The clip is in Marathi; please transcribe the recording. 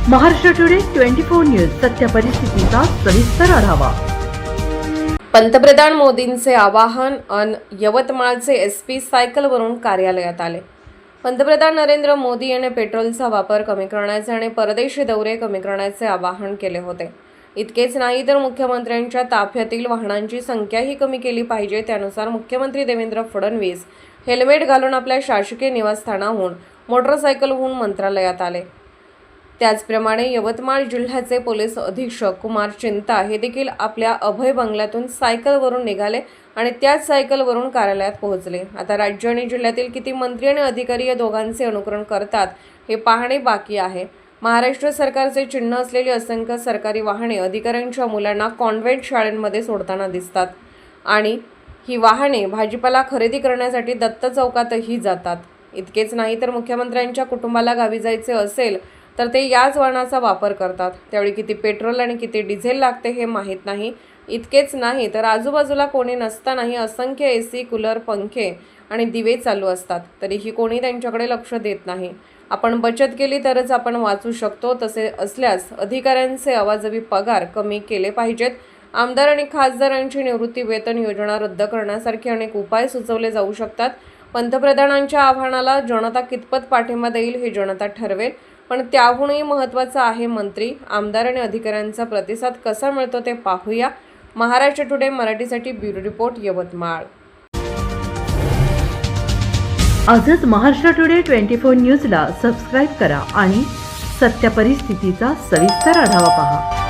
महाराष्ट्र टुडे 24 न्यूज सत्य परिस्थितीचा सविस्तर आढावा। पंतप्रधान मोदींचे आवाहन यवतमाळचे एसपी सायकलवरून कार्यालयात आले। पंतप्रधान नरेंद्र मोदी यांनी पेट्रोलचा वापर कमी करण्याचे आणि परदेशी दौरे कमी करण्याचे आवाहन केले होते। इतकेच नाही तर मुख्यमंत्र्यांच्या ताफ्यातील वाहनांची संख्याही कमी केली पाहिजे। त्यानुसार मुख्यमंत्री देवेंद्र फडणवीस हेल्मेट घालून आपल्या शासकीय निवासस्थानाहून मोटरसायकलहून मंत्रालयात आले। त्याचप्रमाणे यवतमाळ जिल्ह्याचे पोलीस अधीक्षक कुमार चिंता हे देखील आपल्या अभय बंगल्यातून सायकलवरून निघाले आणि त्याच सायकलवरून कार्यालयात पोहोचले। आता राज्य आणि जिल्ह्यातील किती मंत्री आणि अधिकारी या दोघांचे अनुकरण करतात हे पाहणे बाकी आहे। महाराष्ट्र सरकारचे चिन्ह असलेली असंख्य सरकारी वाहने अधिकाऱ्यांच्या मुलांना कॉन्व्हेंट शाळांमध्ये सोडताना दिसतात आणि ही वाहने भाजीपाला खरेदी करण्यासाठी दत्त चौकातही जातात। इतकेच नाही तर मुख्यमंत्र्यांच्या कुटुंबाला गावी जायचे असेल तर ते याच वाहनाचा वापर करतात। त्यावेळी किती पेट्रोल आणि किती डिझेल लागते हे माहीत नाही। इतकेच नाही तर आजूबाजूला कोणी नसतानाही असंख्य एसी, कूलर, पंखे आणि दिवे चालू असतात, तरीही कोणी त्यांच्याकडे लक्ष देत नाही। आपण बचत केली तरच आपण वाचू शकतो। तसे असल्यास अधिकाऱ्यांचे अवाजवी पगार कमी केले पाहिजेत। आमदार आणि खासदारांची निवृत्ती वेतन योजना रद्द करण्यासारखे अनेक उपाय सुचवले जाऊ शकतात। पंतप्रधानांच्या आव्हानाला जनता कितपत पाठिंबा देईल हे जनता ठरवेल, पण त्याहूनही महत्त्वाचं आहे मंत्री, आमदार आणि अधिकाऱ्यांचा प्रतिसाद कसा मिळतो ते पाहूया। महाराष्ट्र टुडे मराठीसाठी ब्युरो रिपोर्ट, यवतमाळ। आजच महाराष्ट्र टुडे 24 न्यूजला सबस्क्राईब करा आणि सत्य परिस्थितीचा सविस्तर आढावा पहा।